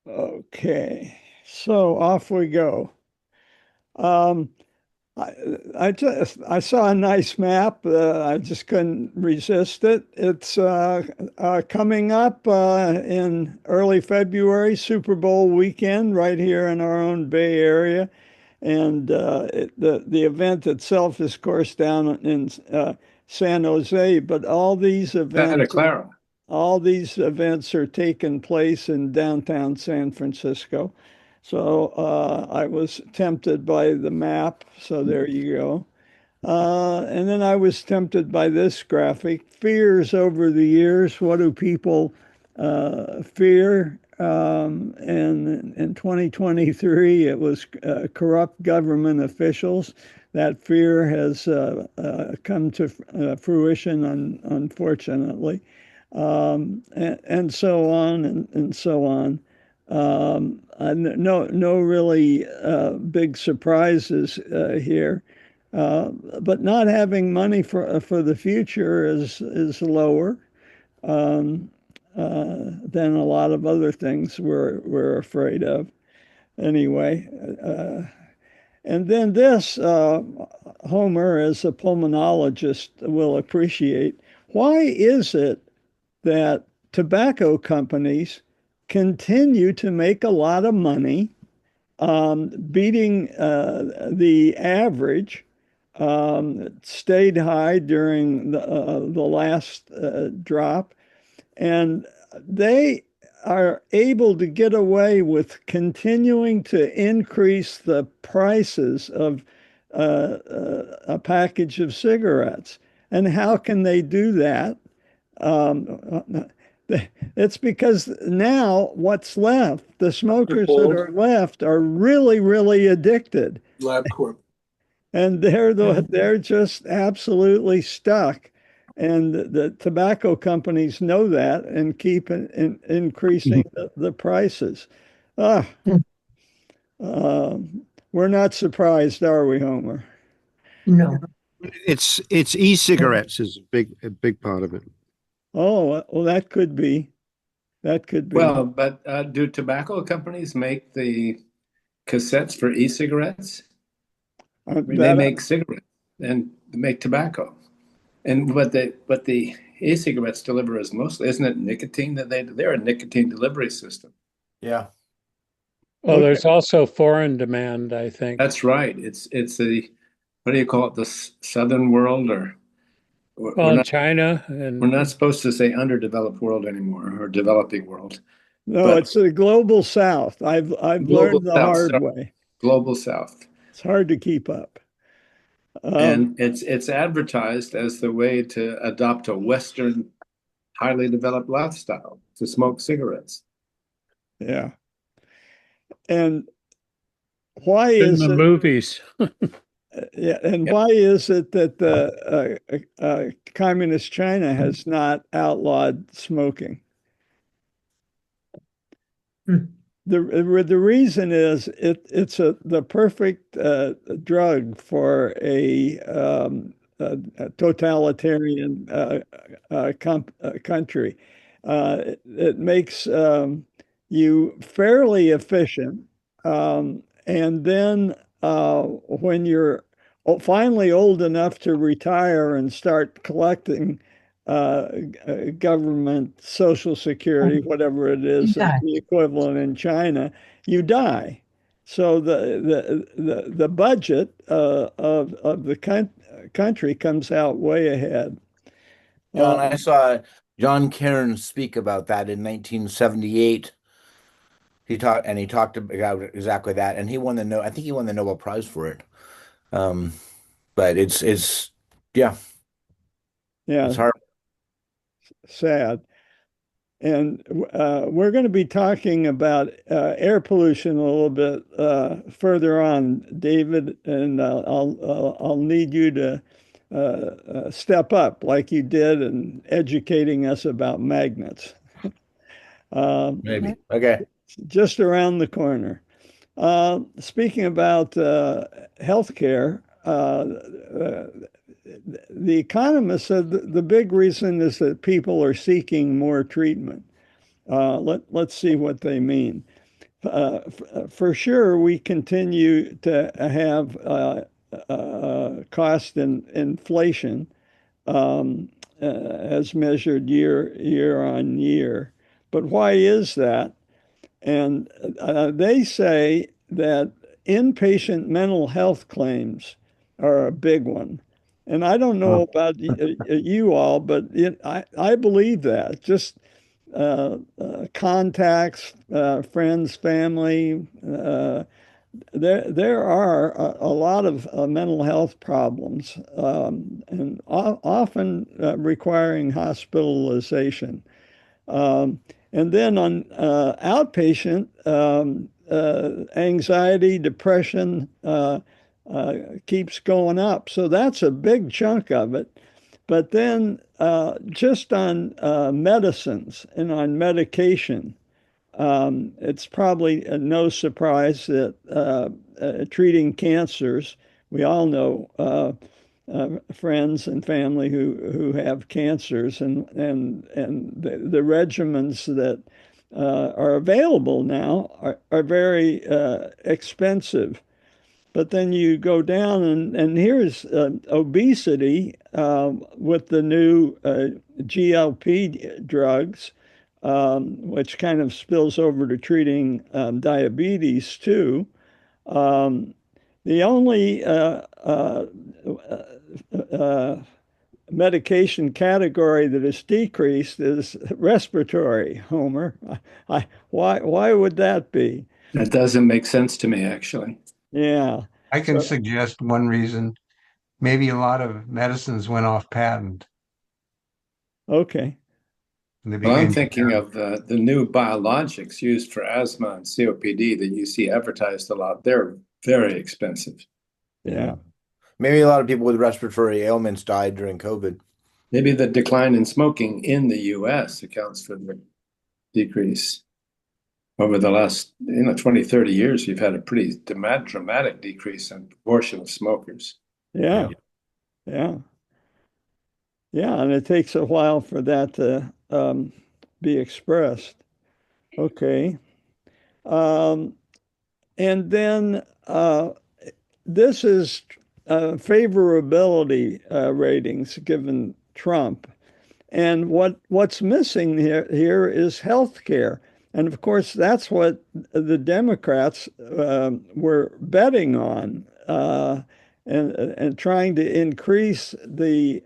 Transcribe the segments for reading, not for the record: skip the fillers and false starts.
Okay, so off we go. Um, I, I saw a nice map. I just couldn't resist it. It's coming up in early February, Super Bowl weekend, right here in our own Bay Area, and the event itself is, of course, down in San Jose. But Santa Clara. all these events are taking place in downtown San Francisco. So I was tempted by the map. So there you go. And then I was tempted by this graphic. Fears over the years. What do people fear? And in 2023, it was corrupt government officials. That fear has come to fruition, unfortunately, and so on and so on. No really big surprises here. But not having money for the future is lower than a lot of other things we're afraid of. Anyway, and then this Homer, as a pulmonologist, will appreciate. Why is it that tobacco companies continue to make a lot of money, beating the average? It stayed high during the last drop, and they are able to get away with continuing to increase the prices of a package of cigarettes. And how can they do that? Um, it's because now what's left, the smokers that Hold are left are really, really addicted. LabCorp. And they're just absolutely stuck. And the tobacco companies know that and keep increasing the prices. Ah, we're not surprised, are we, Homer? No. It's e-cigarettes is a big part of it. Oh, well, that could be. That could be. Well, but do tobacco companies make the cassettes for e-cigarettes? I mean, they That make cigarettes and make tobacco, and what the e-cigarettes deliver is mostly, isn't it nicotine that they're a nicotine delivery system? Yeah. Well, okay. there's also foreign demand, I think. That's right. It's the what do you call it? The southern world, or we're Well, not China we're and not supposed to say underdeveloped world anymore or developing world, No, but it's the global South. I've global learned the south, hard sorry, way. global south. It's hard to keep up. Um, And it's advertised as the way to adopt a Western, highly developed lifestyle to smoke cigarettes. yeah. And why in is the it? movies. Yeah, and Yep. why is it that the communist China has not outlawed smoking? Hmm. The reason is it's the perfect drug for a totalitarian country. It makes you fairly efficient, and then when you're finally old enough to retire and start collecting government social security, whatever it is, Yeah. the equivalent in China, you die. So the budget of the country comes out way ahead. John, I Um, saw John Cairns speak about that in 1978. He talked about exactly that, and he won the no. I think he won the Nobel Prize for it. Um, but yeah, it's yeah, hard. sad. And we're going to be talking about air pollution a little bit further on, David, and I'll need you to step up like you did in educating us about magnets. Um, Maybe. Okay. just around the corner. Speaking about healthcare, the economist said the big reason is that people are seeking more treatment. Let's see what they mean. For sure, we continue to have cost inflation as measured year on year. But why is that? And they say that inpatient mental health claims are a big one. And I don't know Oh, about you all, but I believe that. Just contacts, friends, family. There are a lot of mental health problems, and often requiring hospitalization. Um, and then on outpatient, anxiety, depression keeps going up. So that's a big chunk of it. But then just on medicines and on medication, it's probably no surprise that treating cancers, we all know friends and family who have cancers, and the regimens that are available now are very expensive. But then you go down and here's obesity with the new GLP drugs, which kind of spills over to treating diabetes too. Um, the only uh, medication category that is decreased is respiratory, Homer. Why would that be? That doesn't make sense to me, actually. Yeah. I can So, suggest one reason. Maybe a lot of medicines went off patent okay. and they Well, I'm became thinking generic. of the new biologics used for asthma and COPD that you see advertised a lot. They're very expensive. Yeah. Yeah. Maybe a lot of people with respiratory ailments died during COVID. Maybe the decline in smoking in the US accounts for the decrease. Over the last 20, 30 years, you've had a pretty dramatic decrease in proportion of smokers. Yeah. Yeah. Yeah. Yeah. And it takes a while for that to be expressed. Okay. Um, and then this is favorability ratings given Trump. And what's missing here is health care. And of course, that's what the Democrats were betting on and trying to increase the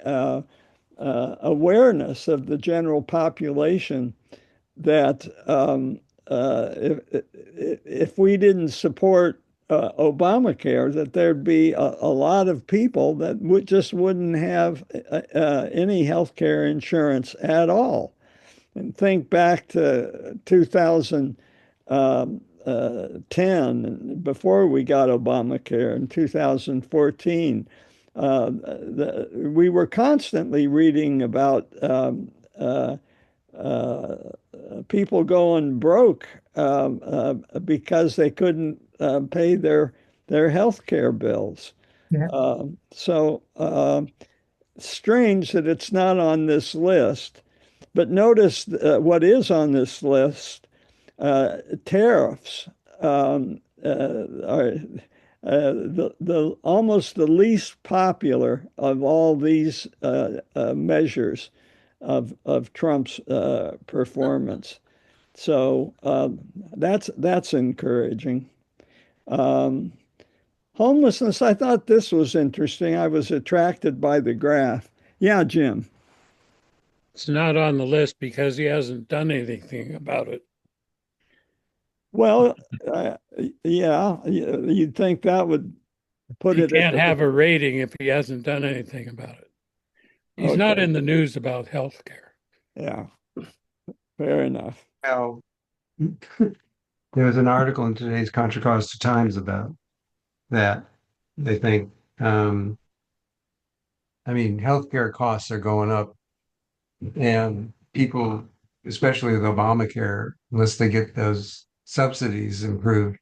awareness of the general population that if we didn't support Obamacare, that there'd be a lot of people that just wouldn't have any health care insurance at all. And think back to 2010, before we got Obamacare in 2014. We were constantly reading about uh, people going broke because they couldn't pay their health care bills. yeah. So strange that it's not on this list. But notice what is on this list: tariffs are the almost the least popular of all these measures of Trump's performance. So that's encouraging. Um, Homelessness, I thought this was interesting. I was attracted by the graph. Yeah, Jim. It's not on the list because he hasn't done anything about it. Well, uh, yeah, you'd think that would put He it at can't the, have a rating if he hasn't done anything about it. He's not okay. in the news about health care. Yeah, fair enough. Well, there was an article in today's Contra Costa Times about that. They think, healthcare costs are going up, and people, especially with Obamacare, unless they get those subsidies improved,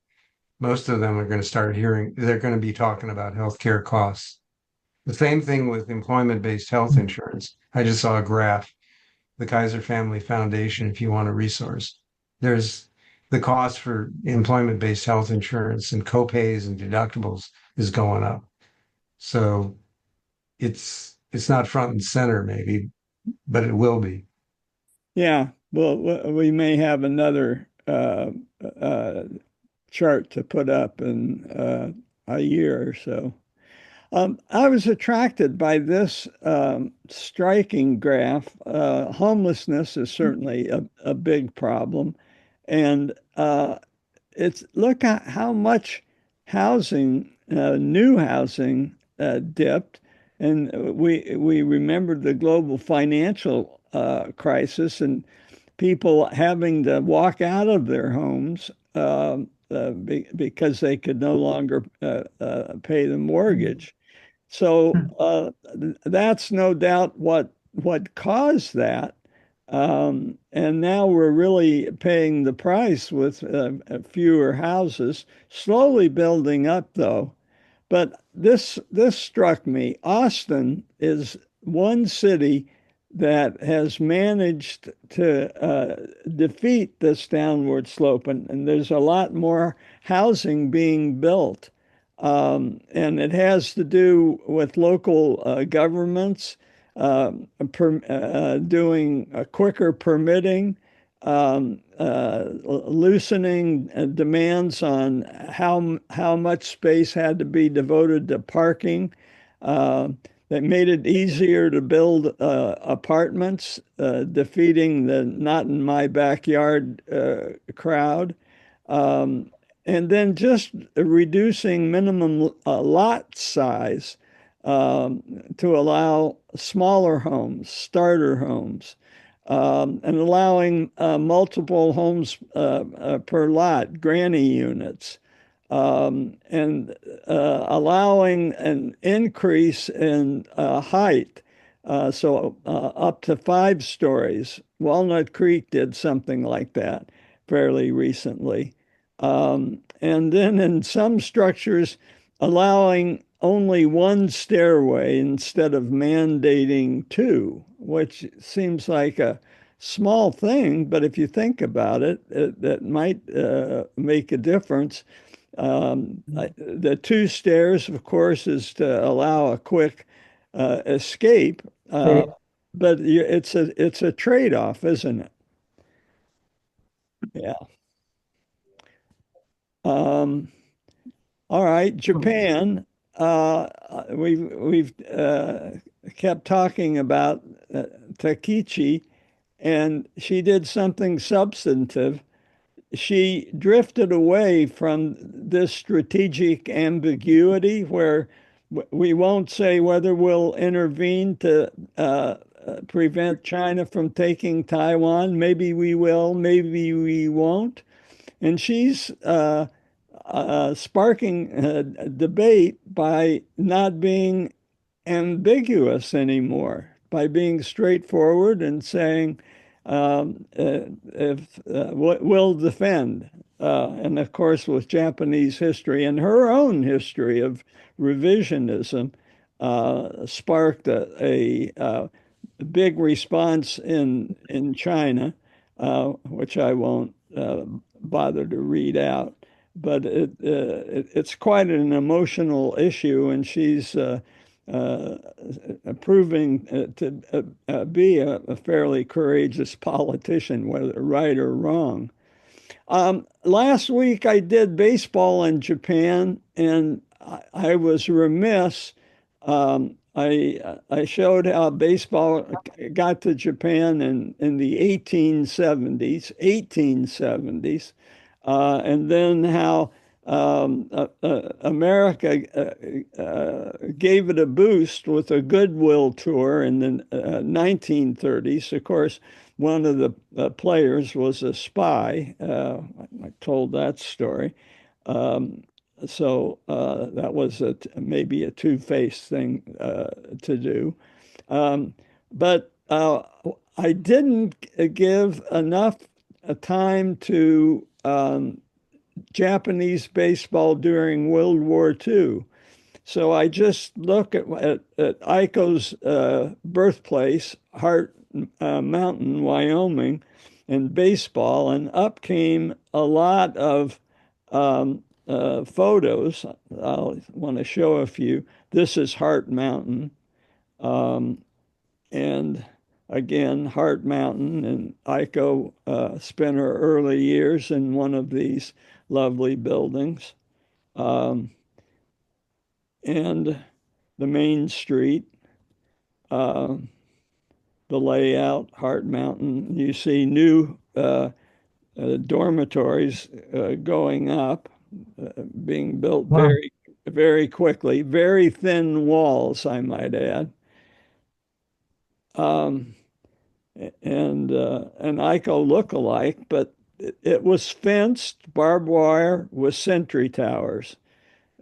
most of them are going to start hearing, they're going to be talking about healthcare costs. The same thing with employment-based health insurance. I just saw a graph, the Kaiser Family Foundation, if you want a resource. There's the cost for employment-based health insurance and copays and deductibles is going up. So it's not front and center maybe, but it will be. Yeah, well, we may have another chart to put up in a year or so. I was attracted by this striking graph. Homelessness is certainly a big problem, and it's look at how much housing, new housing, dipped, and we remembered the global financial crisis and people having to walk out of their homes because they could no longer pay the mortgage. So that's no doubt what caused that. And now we're really paying the price with fewer houses, slowly building up though. But this struck me. Austin is one city that has managed to defeat this downward slope, and there's a lot more housing being built. And it has to do with local governments doing a quicker permitting, loosening demands on how much space had to be devoted to parking. That made it easier to build apartments, defeating the not in my backyard crowd. And then just reducing minimum lot size to allow smaller homes, starter homes, and allowing multiple homes per lot, granny units, and allowing an increase in height. So up to 5 stories. Walnut Creek did something like that fairly recently. And then in some structures, allowing only one stairway instead of mandating two, which seems like a small thing, but if you think about it, that might make a difference. The 2 stairs, of course, is to allow a quick escape, but it's a trade-off, isn't it? Yeah. All right, Japan. We've kept talking about Takichi, and she did something substantive. She drifted away from this strategic ambiguity where we won't say whether we'll intervene to prevent China from taking Taiwan. Maybe we will, maybe we won't. And she's sparking debate by not being ambiguous anymore, by being straightforward and saying, if we'll defend. And of course, with Japanese history and her own history of revisionism, sparked a big response in China, which I won't bother to read out. But it's quite an emotional issue, and she's proving to be a fairly courageous politician, whether right or wrong. Last week I did baseball in Japan, and I was remiss. I showed how baseball got to Japan in the 1870s, and then how America gave it a boost with a goodwill tour in the 1930s. Of course, one of the players was a spy. I told that story. So that was maybe a two-faced thing to do. But I didn't give enough time to Japanese baseball during World War II. So I just look at Aiko's birthplace, Hart Mountain, Wyoming, and baseball, and up came a lot of photos. I want to show a few. This is Hart Mountain. Um, and again, Hart Mountain, and Aiko spent her early years in one of these lovely buildings. Um, and the main street, uh, the layout, Hart Mountain. You see new dormitories going up, being built Wow. very, very quickly, very thin walls, I might add. Um, and Ico look-alike, but it was fenced, barbed wire with sentry towers.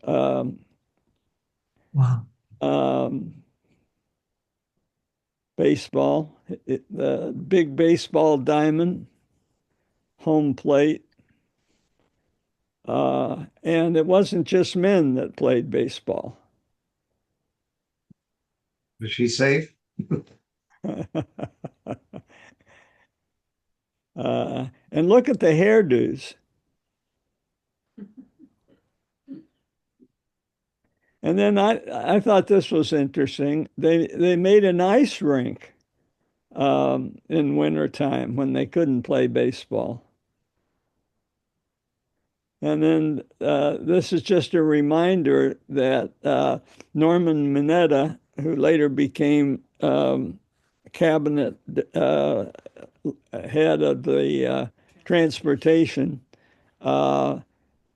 Um, Wow. um, baseball, the big baseball diamond, home plate. And it wasn't just men that played baseball. Was she safe? And look at the hairdos. And then I thought this was interesting. They made an ice rink in wintertime when they couldn't play baseball. And then this is just a reminder that Norman Mineta, who later became cabinet head of the transportation,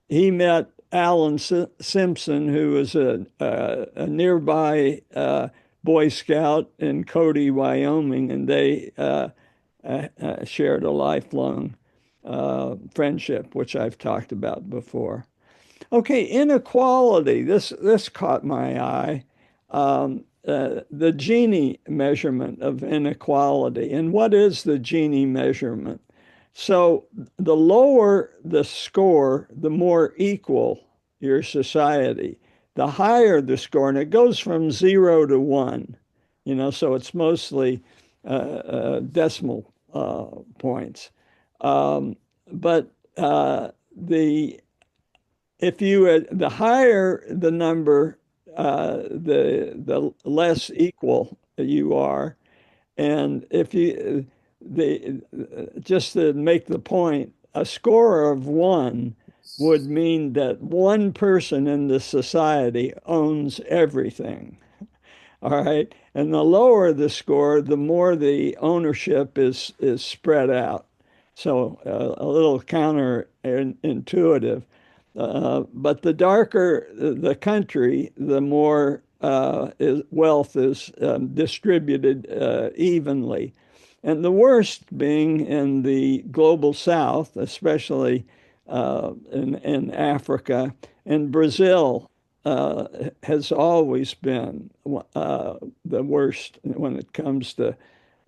he met Alan Simpson, who was a nearby Boy Scout in Cody, Wyoming, and they shared a lifelong friendship, which I've talked about before. Okay, inequality. This caught my eye. The Gini measurement of inequality. And what is the Gini measurement? So the lower the score, the more equal your society. The higher the score, and it goes from 0 to 1, so it's mostly decimal points. But the if you the higher the number, the less equal you are. And if you the just to make the point, a score of 1 would mean that one person in the society owns everything. All right. And the lower the score, the more the ownership is spread out. So a little counterintuitive. But the darker the country, the more wealth is distributed evenly. And the worst being in the global south, especially in Africa, and Brazil has always been the worst when it comes to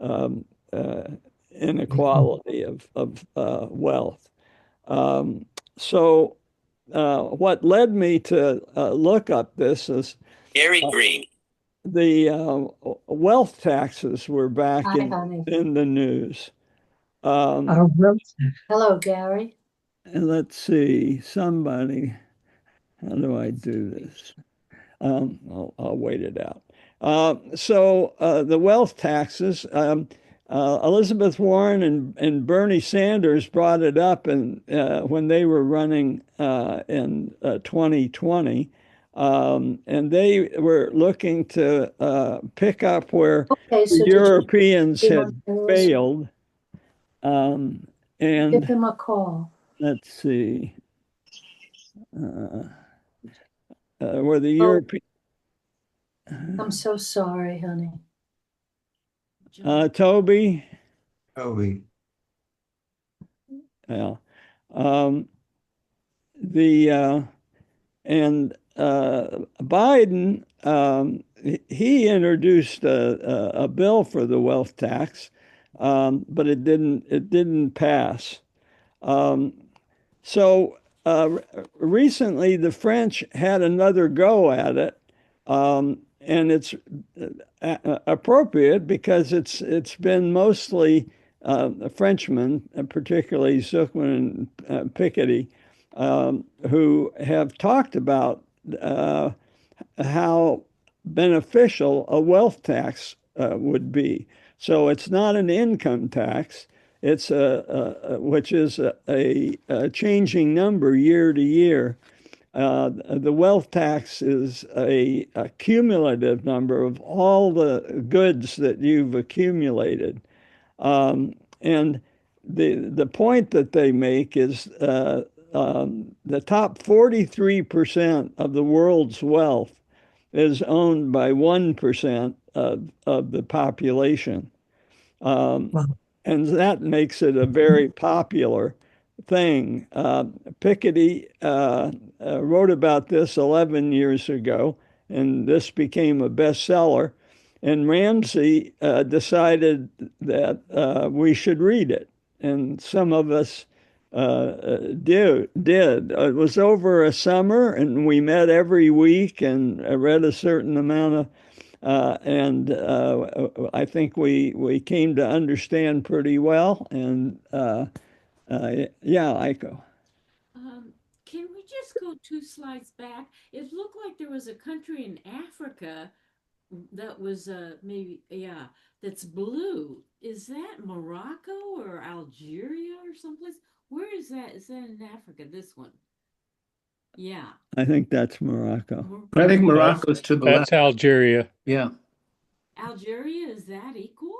um, uh, inequality of wealth. So what led me to look up this is Gary Green. the wealth taxes were back Hi, honey. in the news. Oh, Hello, Gary. And let's see, somebody, how do I do this? I'll wait it out. So the wealth taxes, Elizabeth Warren and Bernie Sanders brought it up when they were running in 2020. And they were looking to pick up where Okay, so the did you Europeans give had him failed. give And him a call? let's see, where the Oh, European, I'm so sorry, honey. Toby, Toby. yeah, um, the and Biden, he introduced a bill for the wealth tax, but it didn't pass. So recently the French had another go at it, and it's appropriate because it's been mostly Frenchmen, particularly Zuckman and Piketty, who have talked about how beneficial a wealth tax would be. So it's not an income tax. It's which is a changing number year to year. The wealth tax is a cumulative number of all the goods that you've accumulated. And the point that they make is the top 43% of the world's wealth is owned by 1% of the population. Wow. And that makes it a very popular thing. Piketty wrote about this 11 years ago, and this became a bestseller. And Ramsey decided that we should read it, and some of us did. It was over a summer, and we met every week and read a certain amount of and I think we came to understand pretty well. And yeah, Aiko. Can we just go 2 slides back? It looked like there was a country in Africa that was maybe, yeah, that's blue. Is that Morocco or Algeria or someplace? Where is that? Is that in Africa? This one? Yeah. I think that's Morocco. I think Morocco's to the That's left. Algeria. Yeah. Algeria, is that equal?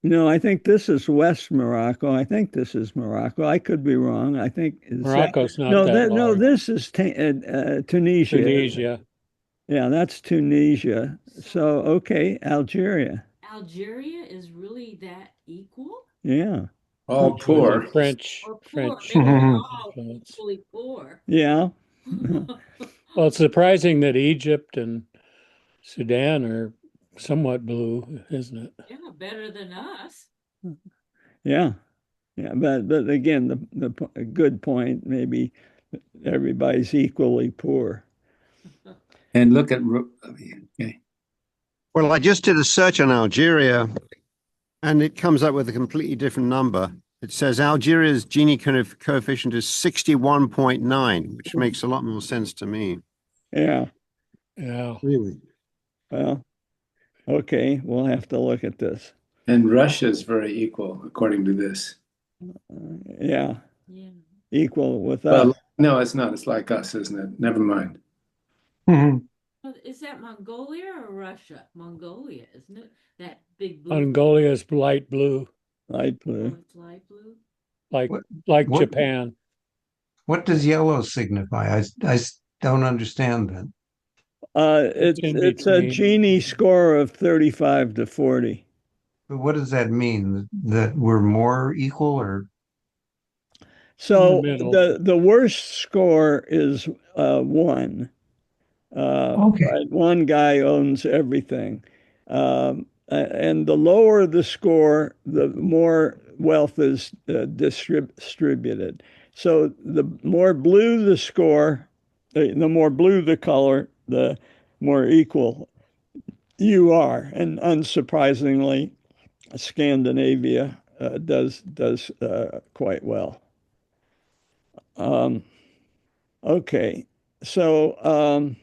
No, I think this is West Morocco. I think this is Morocco. I could be wrong. I think Morocco's not no, that no. large. This is Tunisia. Tunisia. Yeah, that's Tunisia. So okay, Algeria. Algeria is really that equal? Yeah, All Which was a poor. French Or poor? French Maybe we're all influence. equally poor. yeah. Well, it's surprising that Egypt and Sudan are somewhat blue, isn't it? Yeah, better than us. Yeah, yeah, but again, the good point. Maybe everybody's equally poor. And look at, okay. Well, I just did a search on Algeria and it comes up with a completely different number. It says Algeria's Gini coefficient is 61.9, which makes a lot more sense to me. Yeah. Yeah. Really? Well, okay, we'll have to look at this. And Russia's very equal, according to this. Yeah, Yeah. equal with us. Well, no, it's not. It's like us, isn't it? Never mind. Is that Mongolia or Russia? Mongolia, isn't it? That big blue. Mongolia's light blue, Light Oh, blue. it's light blue. like What- Japan. What does yellow signify? I don't understand that. It's a between. Gini score of 35 to 40. But what does that mean? That we're more equal or? So middle. the worst score is 1. Okay. Right? One guy owns everything. And the lower the score, the more wealth is distributed. So the more blue the score, the more blue the color, the more equal you are. And unsurprisingly, Scandinavia does quite well. Okay, so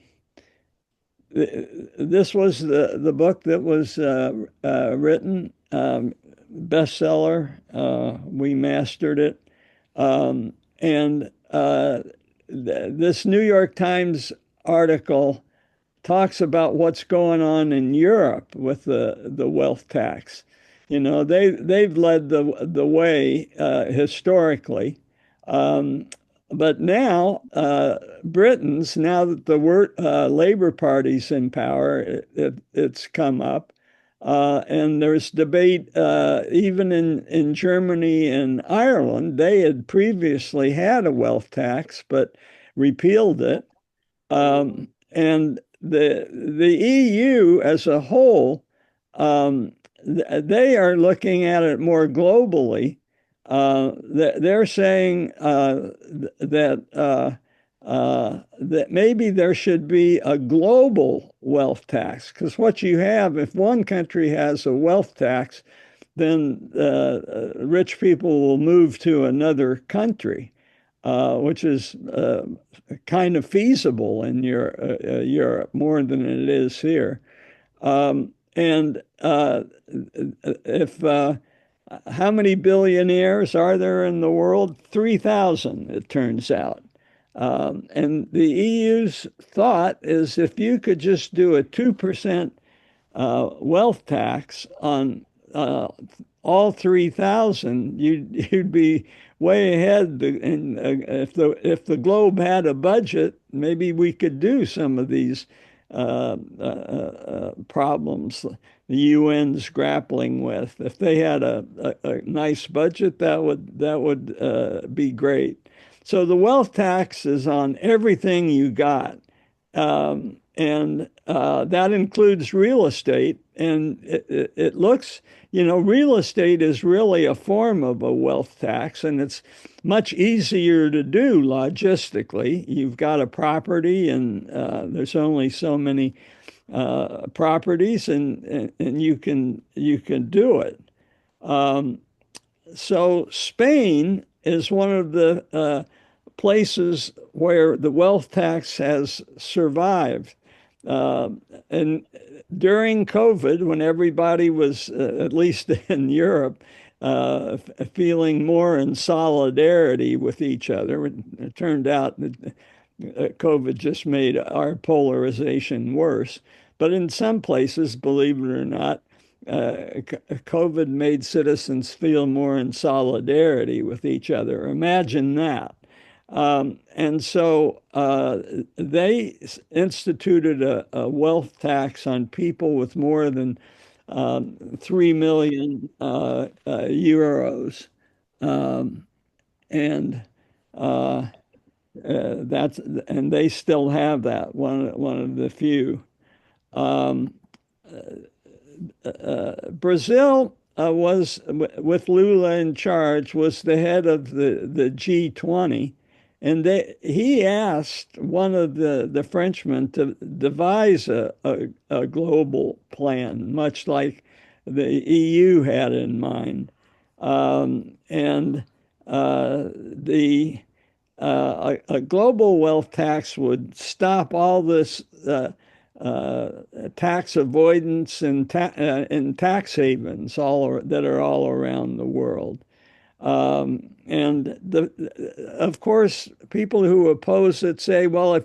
this was the book that was written, bestseller. We mastered it, and this New York Times article talks about what's going on in Europe with the wealth tax. You know, they've led the way historically. But now, Britain's, now that the Labour Party's in power, it's come up. And there's debate even in Germany and Ireland. They had previously had a wealth tax, but repealed it. And the EU as a whole, they are looking at it more globally. they're saying that maybe there should be a global wealth tax, because what you have, if one country has a wealth tax, then rich people will move to another country, which is kind of feasible in Europe more than it is here. And if how many billionaires are there in the world? 3,000, it turns out. And the EU's thought is if you could just do a 2% wealth tax on all 3,000, you'd be way ahead. And if the globe had a budget, maybe we could do some of these problems the UN's grappling with. If they had a nice budget, that would be great. So the wealth tax is on everything you got. And that includes real estate. And it looks, real estate is really a form of a wealth tax, and it's much easier to do logistically. You've got a property, and there's only so many properties, and you can do it. So Spain is one of the places where the wealth tax has survived. And during COVID, when everybody was, at least in Europe, feeling more in solidarity with each other, it turned out that COVID just made our polarization worse. But in some places, believe it or not, COVID made citizens feel more in solidarity with each other. Imagine that. And so they instituted a wealth tax on people with more than 3 million euros. And they still have that, one of the few. Brazil was, with Lula in charge, was the head of the G20. And he asked one of the Frenchmen to devise a global plan, much like the EU had in mind. And a global wealth tax would stop all this tax avoidance and tax havens that are all around the world. And of course, people who oppose it say, well,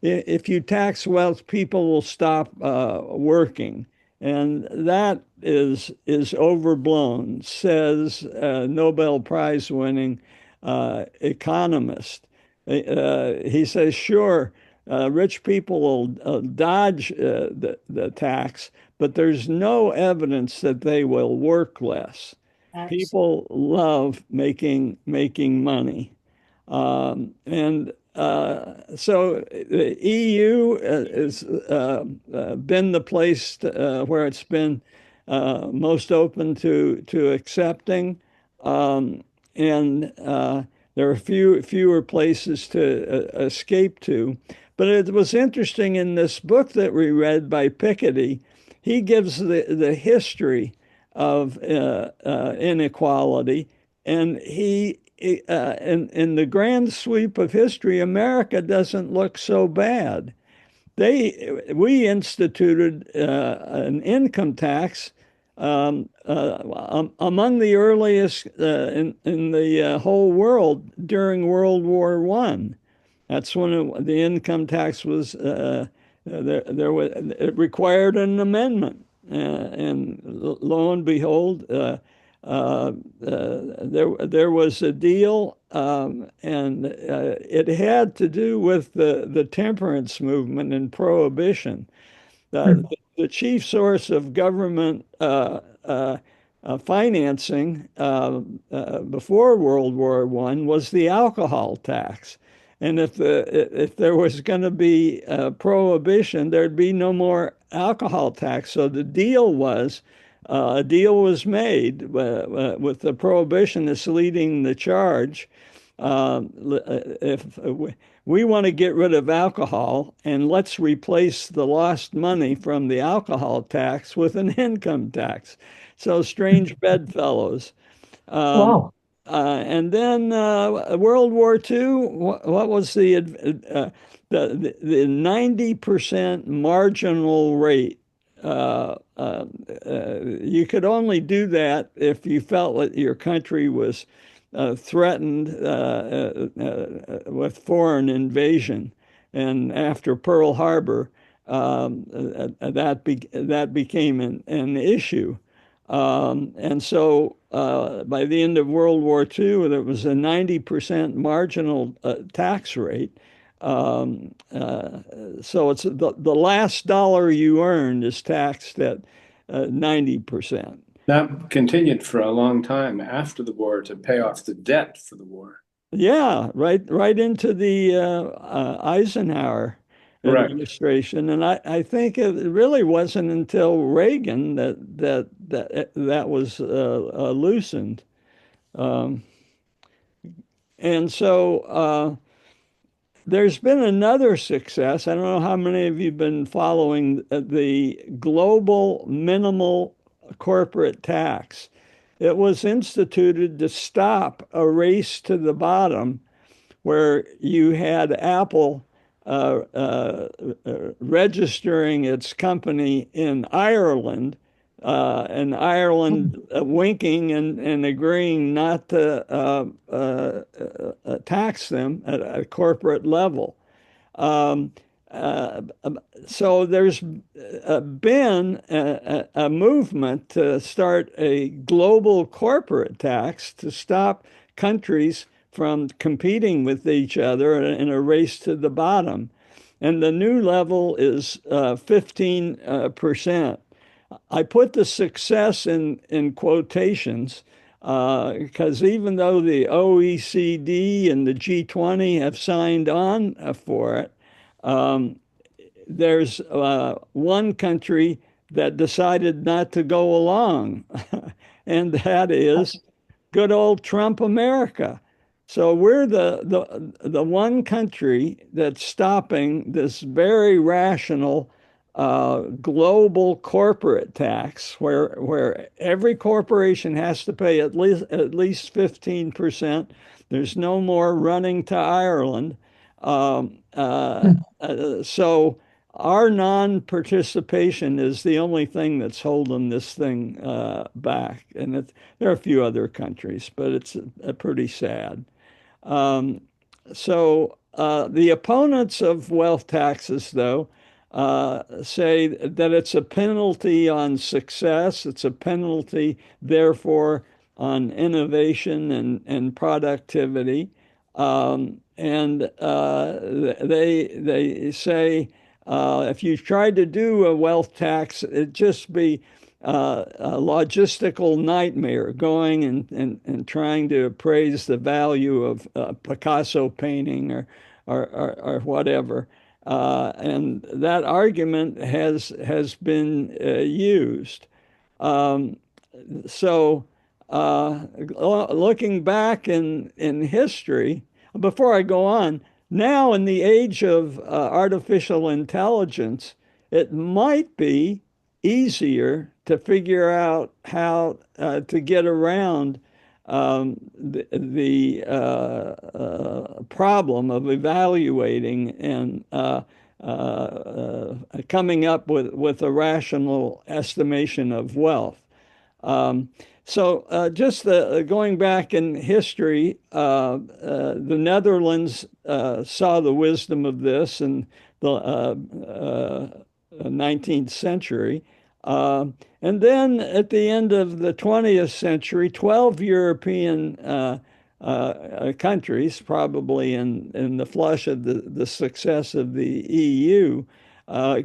if you tax wealth, people will stop working. And that is overblown, says a Nobel Prize winning economist. He says, sure, rich people will dodge the tax, but there's no evidence that they will work less. People love making money. And so the EU has been the place where it's been most open to accepting. And there are fewer places to escape to. But it was interesting in this book that we read by Piketty, he gives the history of inequality, and in the grand sweep of history, America doesn't look so bad. We instituted an income tax among the earliest in the whole world during World War I. That's when the income tax was it required an amendment. And lo and behold, there was a deal, and it had to do with the temperance movement and prohibition. The chief source of government financing before World War I was the alcohol tax. And if there was going to be prohibition, there'd be no more alcohol tax. So the deal was a deal was made with the prohibitionists leading the charge. If we want to get rid of alcohol, and let's replace the lost money from the alcohol tax with an income tax. So strange bedfellows. Um, Wow. and then World War II, what was the 90% marginal rate? You could only do that if you felt that your country was threatened with foreign invasion. And after Pearl Harbor, that became an issue. And so by the end of World War II, there was a 90% marginal tax rate. So it's the last dollar you earned is taxed at 90%. That continued for a long time after the war to pay off the debt for the war. Yeah, right into the Eisenhower Correct. administration, and I think it really wasn't until Reagan that was loosened, um, and so there's been another success. I don't know how many of you have been following the global minimal corporate tax. It was instituted to stop a race to the bottom where you had Apple registering its company in Ireland, and Ireland winking and agreeing not to tax them at a corporate level. Um, uh, so there's been a movement to start a global corporate tax to stop countries from competing with each other in a race to the bottom. And the new level is 15%. I put the success in quotations because even though the OECD and the G20 have signed on for it, um, there's one country that decided not to go along, and that is good old Trump America. So we're the one country that's stopping this very rational global corporate tax, where every corporation has to pay at least 15%. There's no more running to Ireland. So our non-participation is the only thing that's holding this thing back. And there are a few other countries, but it's pretty sad. Um, so the opponents of wealth taxes, though, say that it's a penalty on success. It's a penalty, therefore, on innovation and productivity. And they say if you tried to do a wealth tax, it'd just be a logistical nightmare going and trying to appraise the value of a Picasso painting or whatever. And that argument has been used. Um, so looking back in history, before I go on, now in the age of artificial intelligence, it might be easier to figure out how to get around the problem of evaluating and coming up with a rational estimation of wealth. Um, so just going back in history, the Netherlands saw the wisdom of this in the 19th century. And then at the end of the 20th century, 12 European countries, probably in the flush of the success of the EU,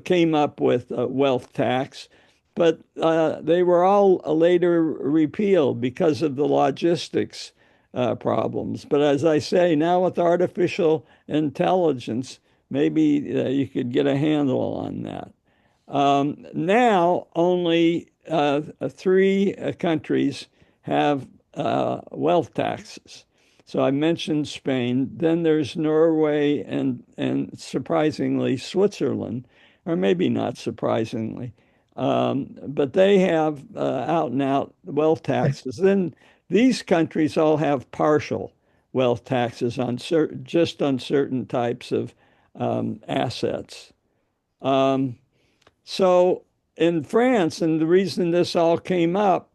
came up with a wealth tax. But they were all later repealed because of the logistics problems. But as I say, now with artificial intelligence, maybe you could get a handle on that. Now, only three countries have wealth taxes. So I mentioned Spain. Then there's Norway and surprisingly Switzerland, or maybe not surprisingly, but they have out and out wealth taxes. Then these countries all have partial wealth taxes on just on certain types of assets. Um, so in France, and the reason this all came up,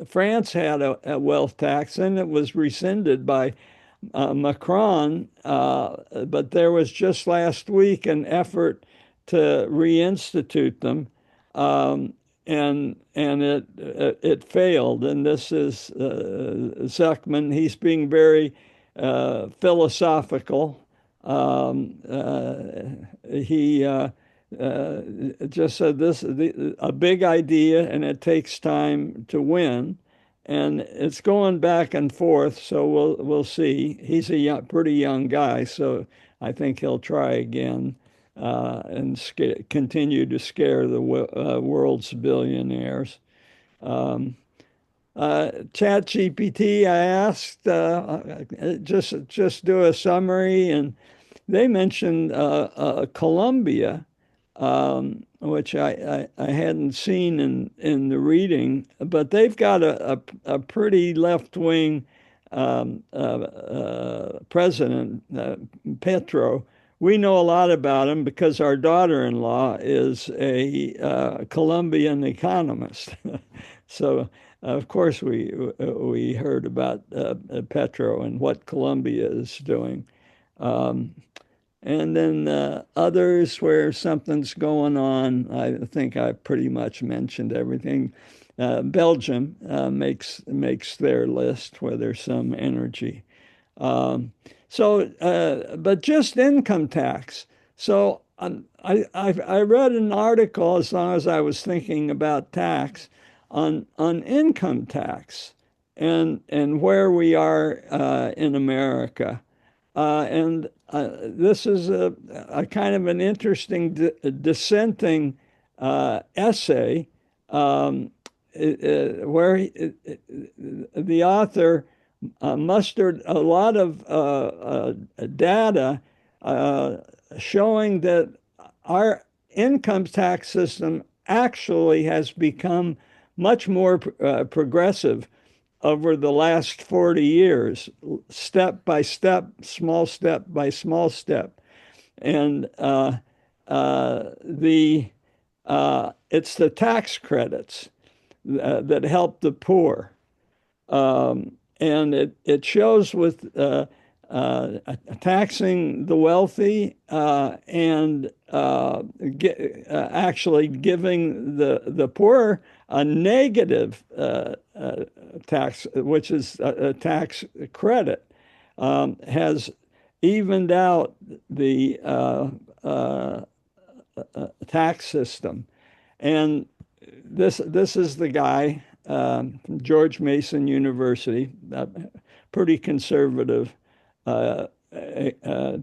France had a wealth tax and it was rescinded by Macron, but there was just last week an effort to reinstitute them, and it failed. And this is Zuckman. He's being very philosophical. He just said a big idea, and it takes time to win. And it's going back and forth, so we'll see. He's a pretty young guy, so I think he'll try again and continue to scare the world's billionaires. Chat GPT, I asked, just do a summary, and they mentioned Colombia, which I hadn't seen in the reading, but they've got a pretty left-wing president, Petro. We know a lot about him because our daughter-in-law is a Colombian economist. So, of course, we heard about Petro and what Colombia is doing. And then others where something's going on, I think I pretty much mentioned everything. Belgium makes their list where there's some energy. But just income tax. So I read an article as long as I was thinking about tax on income tax and where we are in America. And this is a kind of an interesting dissenting essay where the author mustered a lot of data showing that our income tax system actually has become much more progressive over the last 40 years, step by step, small step by small step. And it's the tax credits that help the poor. And it shows with taxing the wealthy and actually giving the poor a negative tax, which is a tax credit, has evened out the tax system. And this is the guy, George Mason University, pretty conservative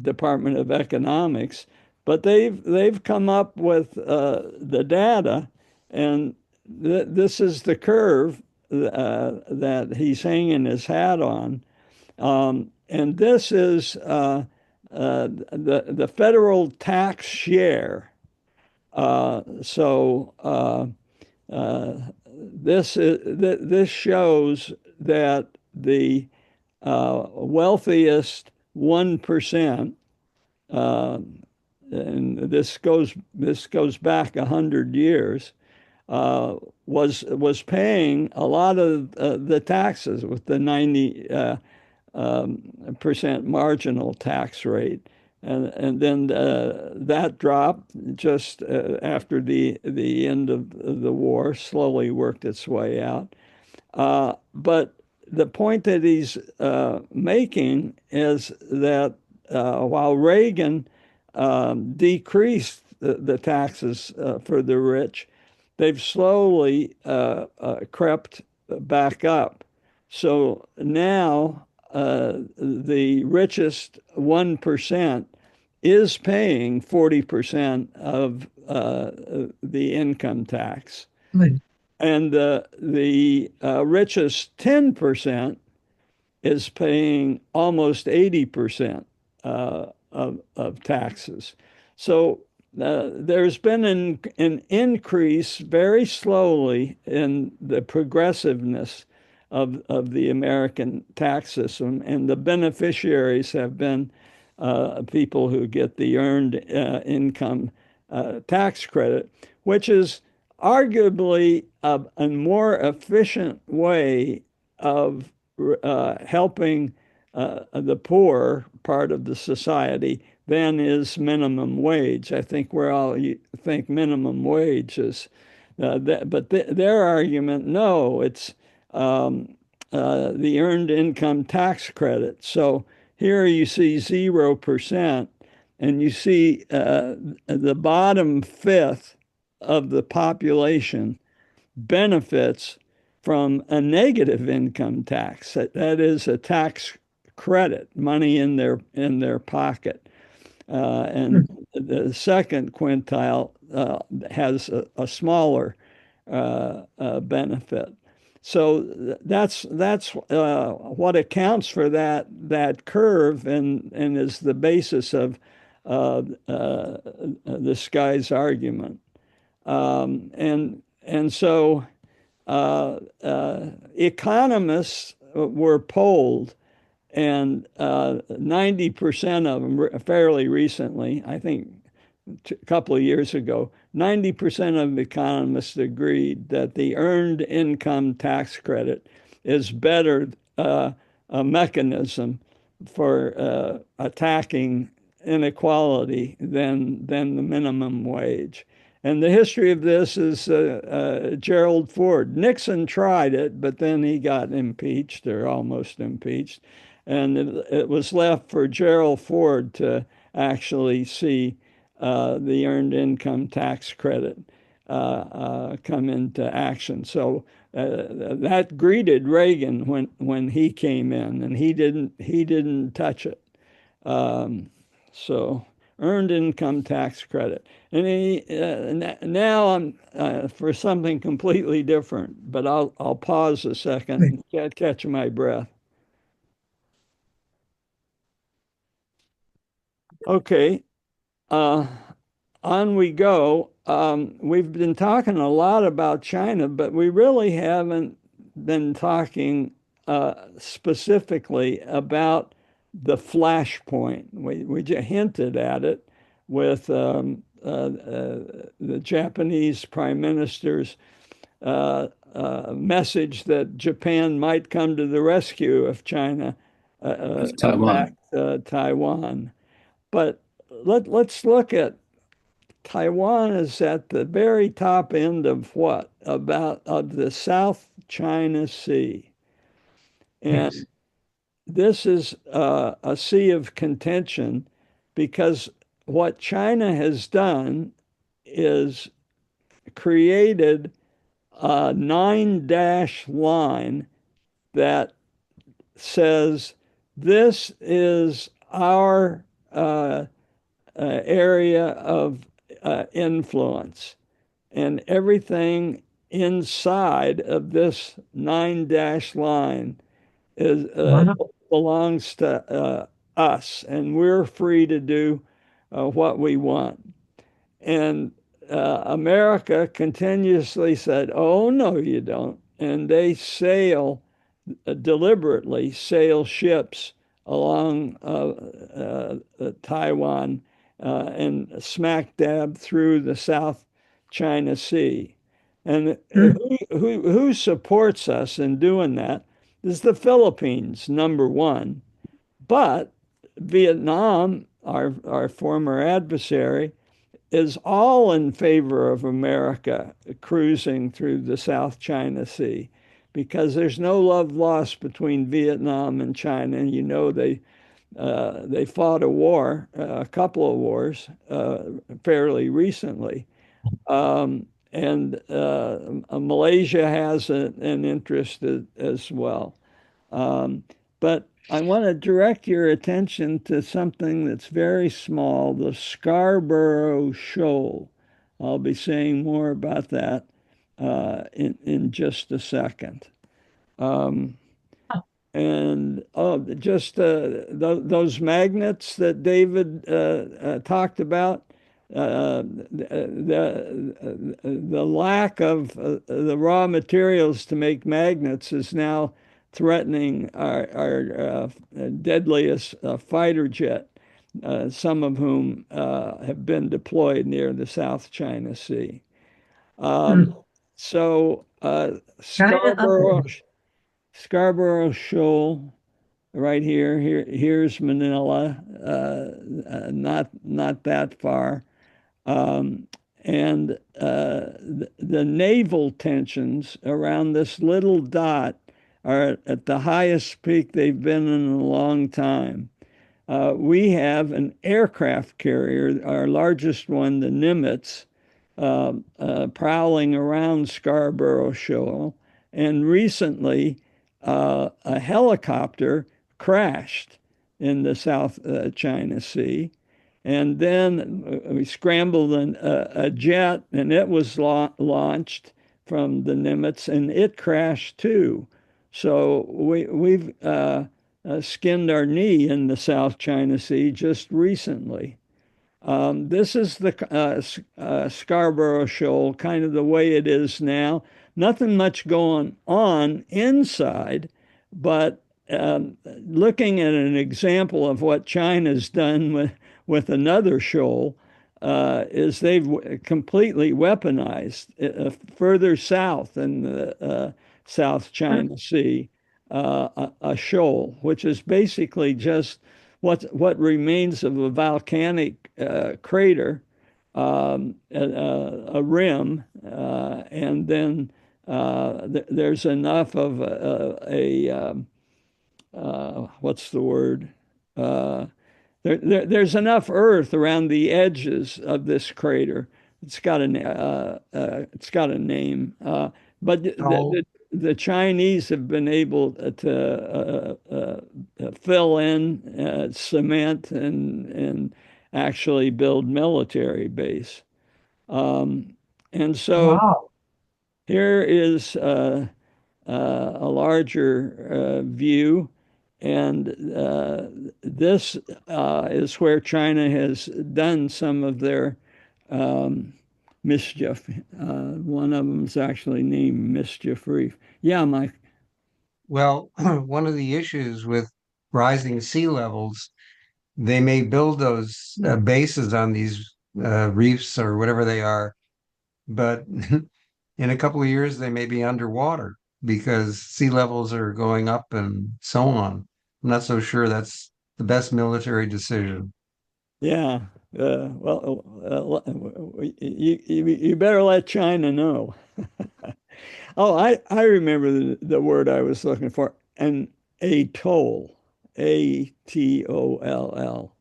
Department of Economics, but they've come up with the data, and this is the curve that he's hanging his hat on, and this is the federal tax share. This shows that the wealthiest 1%, and this goes back 100 years, was paying a lot of the taxes with the 90% marginal tax rate. And then that dropped just after the end of the war, slowly worked its way out. But the point that he's making is that while Reagan decreased the taxes for the rich, they've slowly crept back up. So now the richest 1% is paying 40% of the income tax. Right. And the richest 10% is paying almost 80% of taxes. So there's been an increase very slowly in the progressiveness of the American tax system, and the beneficiaries have been people who get the earned income tax credit, which is arguably a more efficient way of helping the poor part of the society than is minimum wage. I think we're all think minimum wage is that, but their argument, no, it's the earned income tax credit. So here you see 0%, and you see the bottom fifth of the population benefits from a negative income tax. That is a tax credit, money in their pocket. And the second quintile has a smaller benefit. So that's what accounts for that curve and is the basis of this guy's argument. And so economists were polled, and 90% of them fairly recently, I think a couple of years ago, 90% of economists agreed that the earned income tax credit is better a mechanism for attacking inequality than the minimum wage. And the history of this is Gerald Ford. Nixon tried it, but then he got impeached or almost impeached. And it was left for Gerald Ford to actually see the earned income tax credit come into action. So that greeted Reagan when he came in, and he didn't touch it. So earned income tax credit. And now I'm for something completely different, but I'll pause a second and catch my breath. Okay, on we go. We've been talking a lot about China, but we really haven't been talking specifically about the flashpoint. We just hinted at it with the Japanese Prime Minister's message that Japan might come to the rescue if China Taiwan. attacked Taiwan. But let's look at Taiwan is at the very top end of what? Of the South China Sea. And Yes. this is a sea of contention because what China has done is created a 9-dash line that says this is our area of influence, and everything inside of this 9-dash line is belongs to us, and we're free to do what we want. And America continuously said, "Oh no, you don't," and they deliberately sail ships along Taiwan and smack dab through the South China Sea. And who supports us in doing that is the Philippines, number one. But Vietnam, our former adversary, is all in favor of America cruising through the South China Sea because there's no love lost between Vietnam and China. And you know, they fought a war, a couple of wars, fairly recently. And Malaysia has an interest as well. But I want to direct your attention to something that's very small, the Scarborough Shoal. I'll be saying more about that in just a second. Um, and just those magnets that David talked about, the lack of the raw materials to make magnets is now threatening our deadliest fighter jet, some of whom have been deployed near the South China Sea. Hmm. So China up Scarborough Shoal, right here. Here's Manila, not that far. Um, and the naval tensions around this little dot are at the highest peak they've been in a long time. We have an aircraft carrier, our largest one, the Nimitz, prowling around Scarborough Shoal. And recently, a helicopter crashed in the South China Sea. And then we scrambled a jet, and it was launched from the Nimitz, and it crashed too. So we've skinned our knee in the South China Sea just recently. This is the Scarborough Shoal, kind of the way it is now. Nothing much going on inside, but looking at an example of what China's done with another shoal, is they've completely weaponized further south in the South China Sea, a shoal, which is basically just what remains of a volcanic crater, a rim, and then there's enough of what's the word? Uh, there's enough earth around the edges of this crater. It's got a name, but the Chinese have been able to fill in cement and actually build military base. And so Wow. here is a larger view. And this is where China has done some of their mischief. One of them is actually named Mischief Reef. Yeah, Mike. Well, one of the issues with rising sea levels, they may build those bases on these reefs or whatever they are, but in a couple of years they may be underwater because sea levels are going up and so on. I'm not so sure that's the best military decision. Yeah. You better let China know. Oh, I remember the word I was looking for, an atoll, Atoll.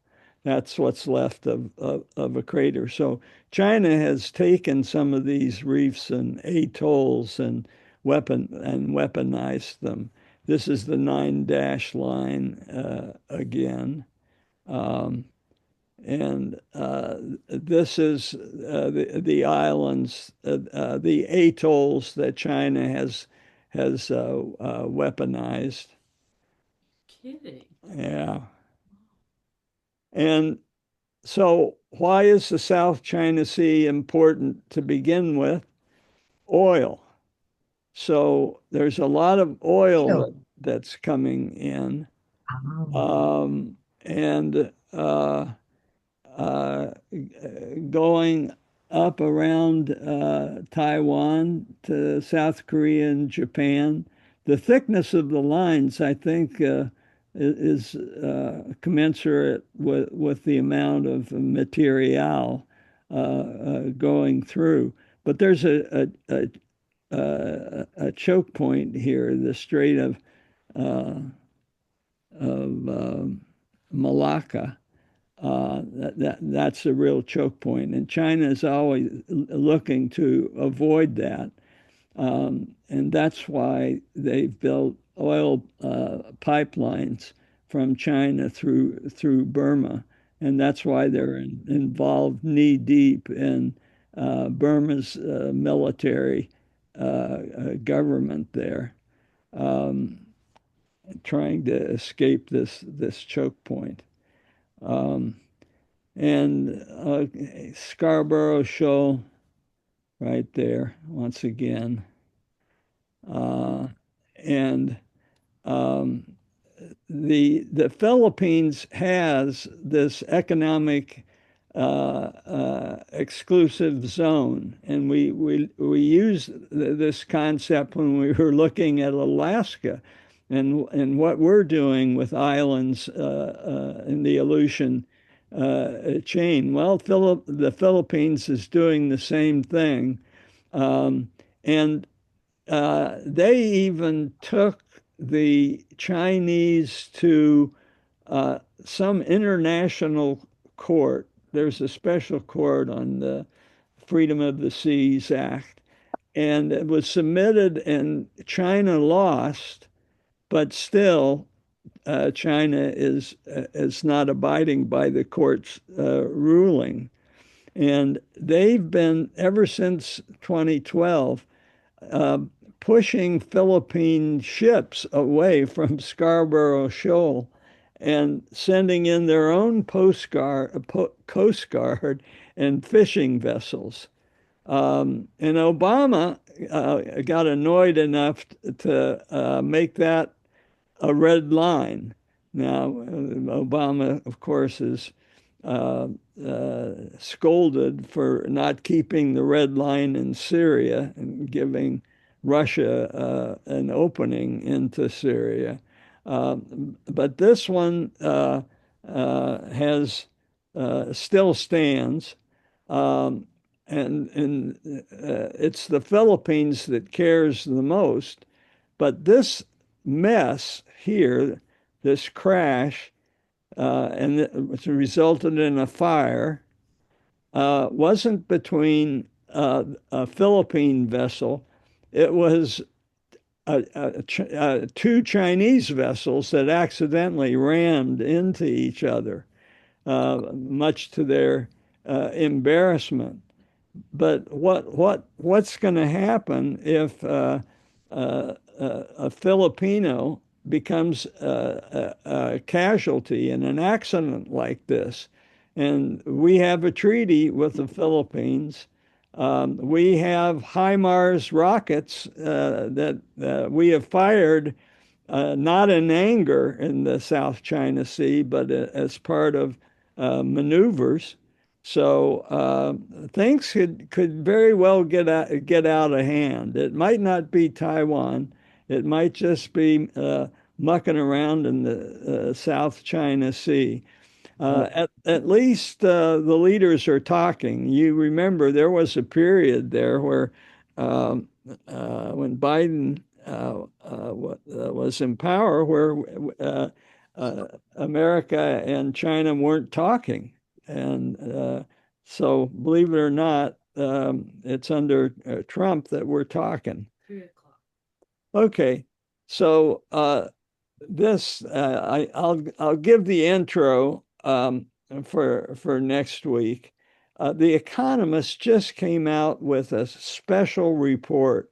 That's what's left of a crater. So China has taken some of these reefs and atolls and weaponized them. This is the nine dash line again. Um, and this is the islands, the atolls that China has weaponized. Kidding. Yeah. And so, why is the South China Sea important to begin with? Oil. So there's a lot of oil that's coming in, and uh, going up around Taiwan to South Korea and Japan. The thickness of the lines, I think, is commensurate with the amount of material going through. But there's a choke point here, the Strait of Malacca. That's a real choke point, and China is always looking to avoid that, and that's why they've built oil pipelines from China through Burma, and that's why they're involved knee deep in Burma's military government there, um, trying to escape this choke point. Um, and Scarborough Shoal right there once again. And um, the Philippines has this economic exclusive zone, and we use this concept when we were looking at Alaska, and what we're doing with islands in the Aleutian chain. Well, the Philippines is doing the same thing, and they even took the Chinese to some international court. There's a special court on the Freedom of the Seas Act, and it was submitted, and China lost, but still China is not abiding by the court's ruling, and they've been ever since 2012 uh, pushing Philippine ships away from Scarborough Shoal and sending in their own Coast Guard and fishing vessels. And Obama got annoyed enough to make that a red line. Now, Obama, of course, is uh, scolded for not keeping the red line in Syria and giving Russia an opening into Syria. But this one has still stands, um, and it's the Philippines that cares the most. But this mess here, this crash, and it resulted in a fire, wasn't between a Philippine vessel. It was two Chinese vessels that accidentally rammed into each other, much to their embarrassment. But what's going to happen if a Filipino becomes a casualty in an accident like this? And we have a treaty with the Philippines. We have HIMARS rockets that we have fired, not in anger in the South China Sea, but as part of maneuvers. So things could very well get out of hand. It might not be Taiwan. It might just be mucking around in the South China Sea. At least the leaders are talking. You remember there was a period there where when Biden was in power, where America and China weren't talking. And so, believe it or not, it's under Trump that we're talking. 3 o'clock. Okay, so I'll give the intro for next week. The Economist just came out with a special report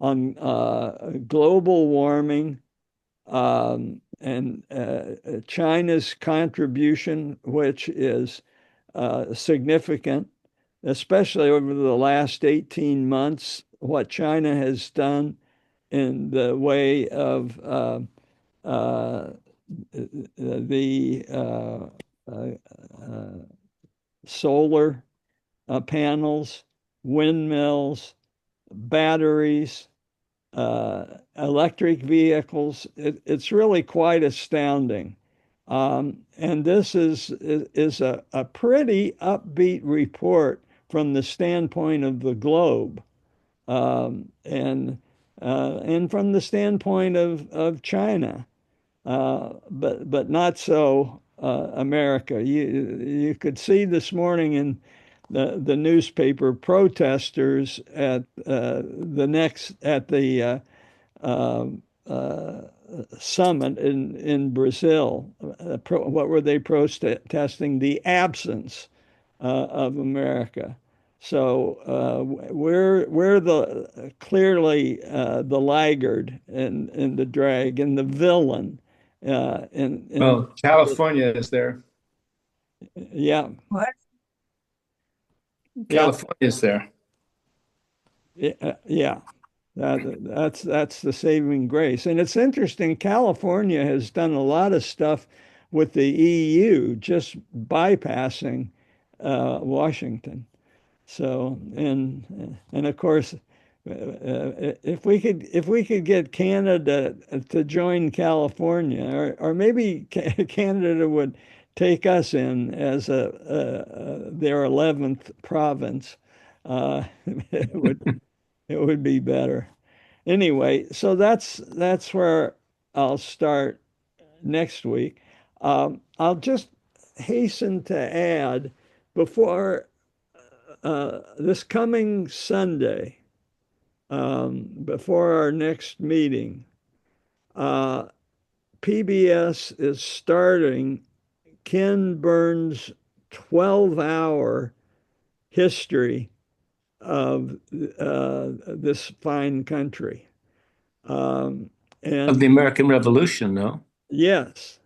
on global warming and China's contribution, which is significant, especially over the last 18 months, what China has done in the way of the solar panels, windmills, batteries, electric vehicles. It's really quite astounding. And this is a pretty upbeat report from the standpoint of the globe, and from the standpoint of China, but not so America. You could see this morning in the newspaper protesters at the summit in Brazil. What were they protesting? The absence of America. So we're the clearly the laggard and the drag and the villain. And Well, California is there. yeah, What? yeah, California is there. yeah. That's the saving grace. And it's interesting, California has done a lot of stuff with the EU, just bypassing Washington. So, and of course, if we could get Canada to join California, or maybe Canada would take us in as their 11th province, it would be better. Anyway, so that's where I'll start next week. I'll just hasten to add before this coming Sunday, before our next meeting, uh, PBS is starting Ken Burns' 12-hour history of this fine country. Of the And American Revolution, no? yes,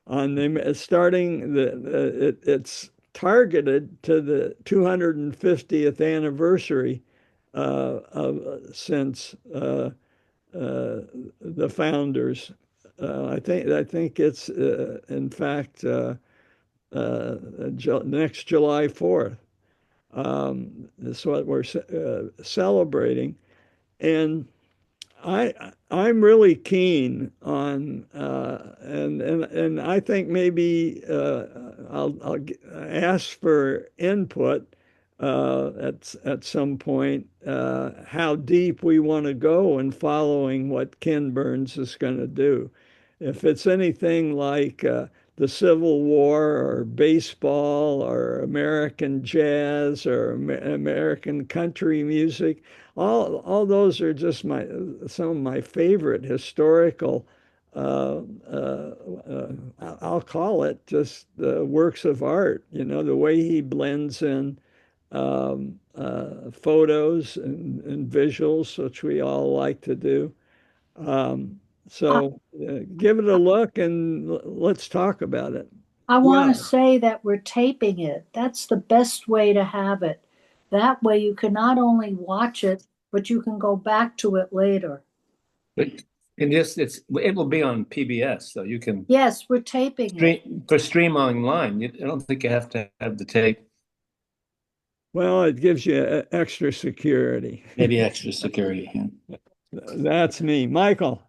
on the starting it's targeted to the 250th anniversary since the founders. I think it's in fact next July 4th. That's what we're celebrating, and I'm really keen on and I think maybe I'll ask for input at some point how deep we want to go in following what Ken Burns is going to do. If it's anything like the Civil War or baseball or American jazz or American country music, all those are just some of my favorite historical. I'll call it just works of art. You know, the way he blends in photos and visuals, which we all like to do. I, So give it a look and let's talk about it. I want Yeah. to say that we're taping it. That's the best way to have it. That way you can not only watch it, but you can go back to it later. But and it will be on PBS, so you can Yes, we're taping it. stream online. I don't think you have to have the tape. Well, it gives you extra security. Maybe extra security. Yeah. That's me. Michael.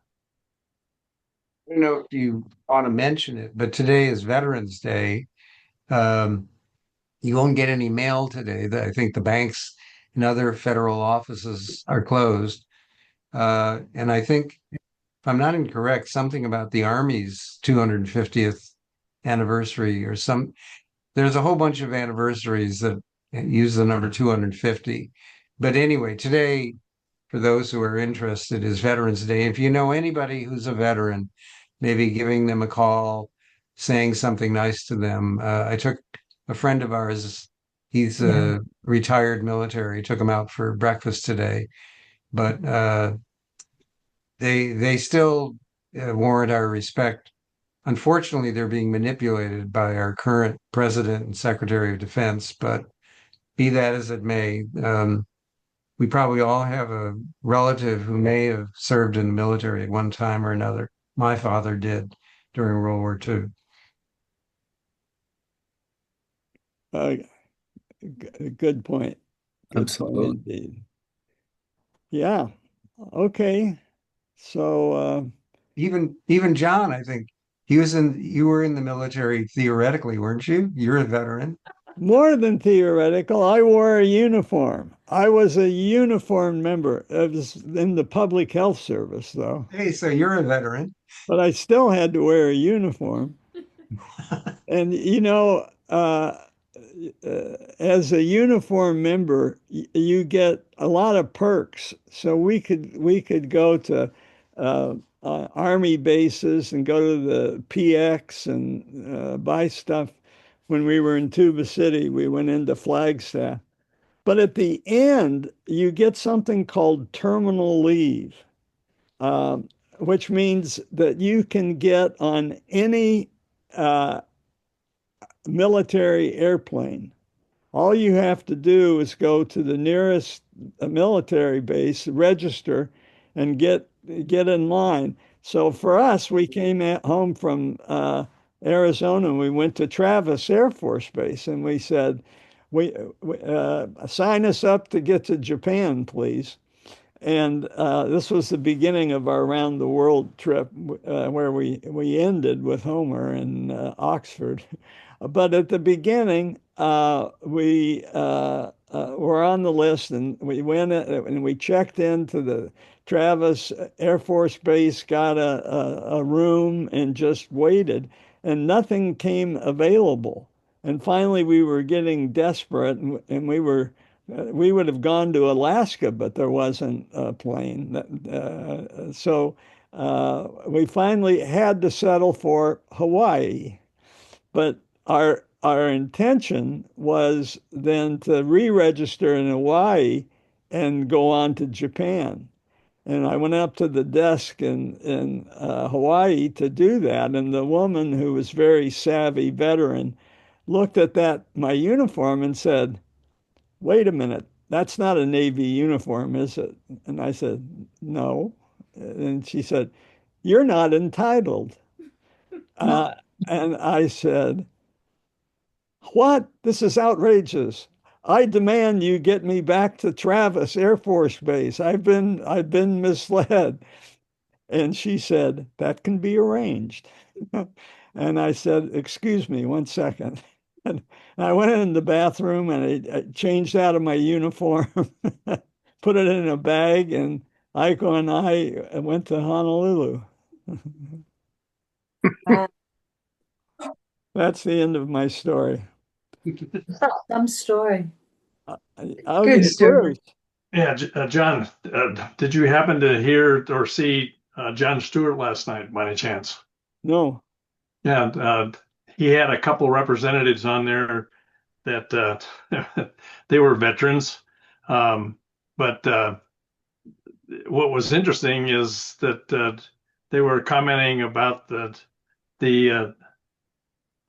I don't know if you want to mention it, but today is Veterans Day. Um, you won't get any mail today. I think the banks and other federal offices are closed. And I think, if I'm not incorrect, something about the Army's 250th anniversary or there's a whole bunch of anniversaries that use the number 250. But anyway, today, for those who are interested, is Veterans Day. If you know anybody who's a veteran, maybe giving them a call, saying something nice to them. I took a friend of ours, he's a retired military, took him out for breakfast today, but they still warrant our respect. Unfortunately, they're being manipulated by our current president and secretary of defense, but be that as it may, we probably all have a relative who may have served in the military at one time or another. My father did during World War II. Good point. Good point Absolutely. indeed. Yeah. Okay. So Even John, I think you were in the military theoretically, weren't you? You're a veteran. more than theoretical, I wore a uniform. I was a uniformed member. I was in the public health service, though, Hey, so you're a veteran. but I still had to wear a uniform. And as a uniform member, you get a lot of perks. So we could go to army bases and go to the PX and buy stuff. When we were in Tuba City, we went into Flagstaff. But at the end, you get something called terminal leave, which means that you can get on any uh, military airplane. All you have to do is go to the nearest military base, register, and get in line. So for us, we came at home from Arizona and we went to Travis Air Force Base and we said, we sign us up to get to Japan, please. And this was the beginning of our round the world trip, where we ended with Homer in Oxford. But at the beginning, we were on the list, and we went and we checked into the Travis Air Force Base, got a room, and just waited, and nothing came available. And finally, we were getting desperate, and we would have gone to Alaska, but there wasn't a plane. So we finally had to settle for Hawaii. But our intention was then to re-register in Hawaii and go on to Japan. And I went up to the desk in Hawaii to do that. And the woman, who was very savvy veteran, looked at my uniform and said, "Wait a minute, that's not a Navy uniform, is it?" And I said, "No." And she said, "You're not entitled." And I said, "What? This is outrageous. I demand you get me back to Travis Air Force Base. I've been misled." And she said, "That can be arranged." And I said, "Excuse me, one second." And I went in the bathroom and I changed out of my uniform, put it in a bag, and Aiko and I went to Honolulu. That's the end of my story. Some story. Oh, Good yeah, story. Bruce. Yeah, John, did you happen to hear or see John Stewart last night by any chance? No. Yeah, he had a couple representatives on there that they were veterans. But what was interesting is that they were commenting about the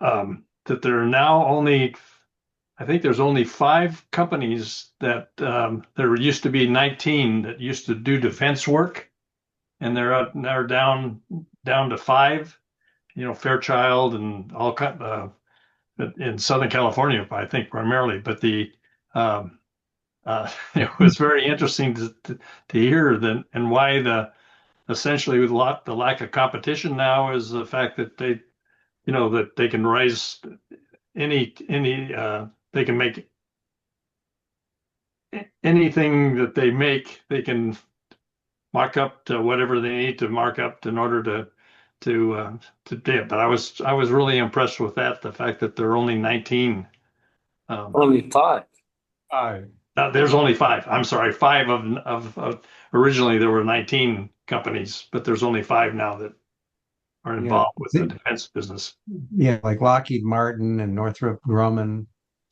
that there are now only, I think there's only 5 companies that there used to be 19 that used to do defense work, and they're down to 5. Fairchild and all in Southern California, I think primarily. But um, it was very interesting to hear that, and why essentially with the lack of competition now is the fact that that they can raise any they can make anything that they make, they can mark up to whatever they need to mark up in order to do it. But I was really impressed with that, the fact that there are only 19. Only 5. There's only 5. I'm sorry, 5 of originally there were 19 companies, but there's only 5 now that are involved with the defense business. Yeah, like Lockheed Martin and Northrop Grumman,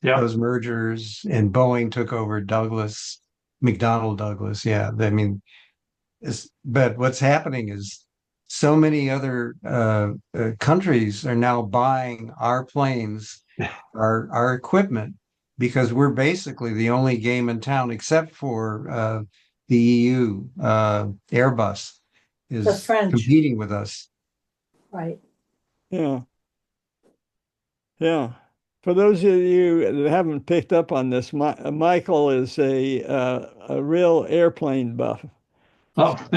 Yeah, those mergers, and Boeing took over Douglas, McDonnell Douglas. Yeah, I mean, but what's happening is so many other countries are now buying our planes, our equipment, because we're basically the only game in town, except for the EU. Airbus The is French. competing with us. Right. Yeah. Yeah. For those of you that haven't picked up on this, Michael is a real airplane buff. oh,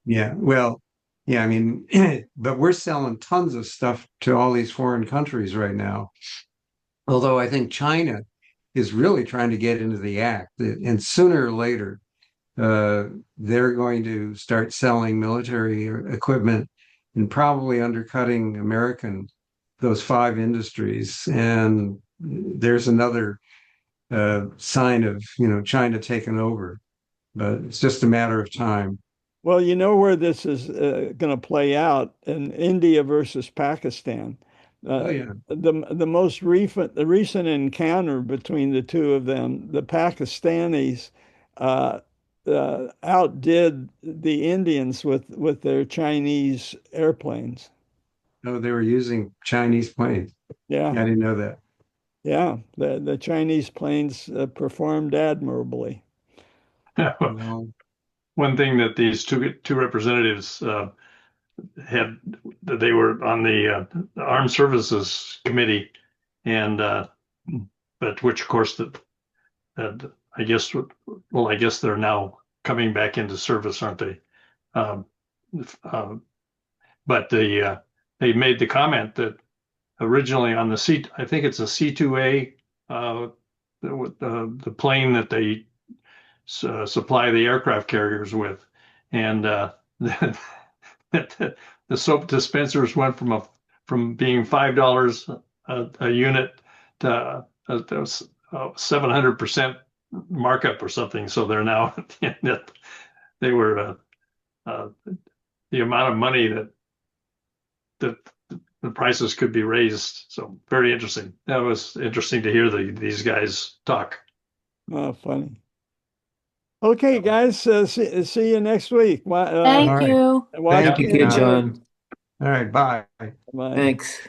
Yeah, well, yeah, I mean, but we're selling tons of stuff to all these foreign countries right now. Although I think China is really trying to get into the act, and sooner or later, they're going to start selling military equipment and probably undercutting those 5 industries. And there's another sign of, China taking over, but it's just a matter of time. Well, you know where this is going to play out in India versus Pakistan. Oh yeah. The most recent encounter between the two of them, the Pakistanis uh, outdid the Indians with their Chinese airplanes. Oh, they were using Chinese planes. Yeah, I didn't know that. yeah. The Chinese planes performed admirably. Well, One thing that these two representatives had, that they were on the Armed Services Committee, and but which of course that I guess, well, I guess they're now coming back into service, aren't they? Um, but they made the comment that originally on the I think it's a C-2A, the plane that they supply the aircraft carriers with, and the soap dispensers went from being $5 a unit to 700% markup or something. So they're now they were the amount of money that the prices could be raised. So very interesting. That was interesting to hear these guys talk. Oh, funny. Okay, guys, see you next week. Thank right. you. Thank you, Kid Watch- John. all right, bye. Bye. Thanks.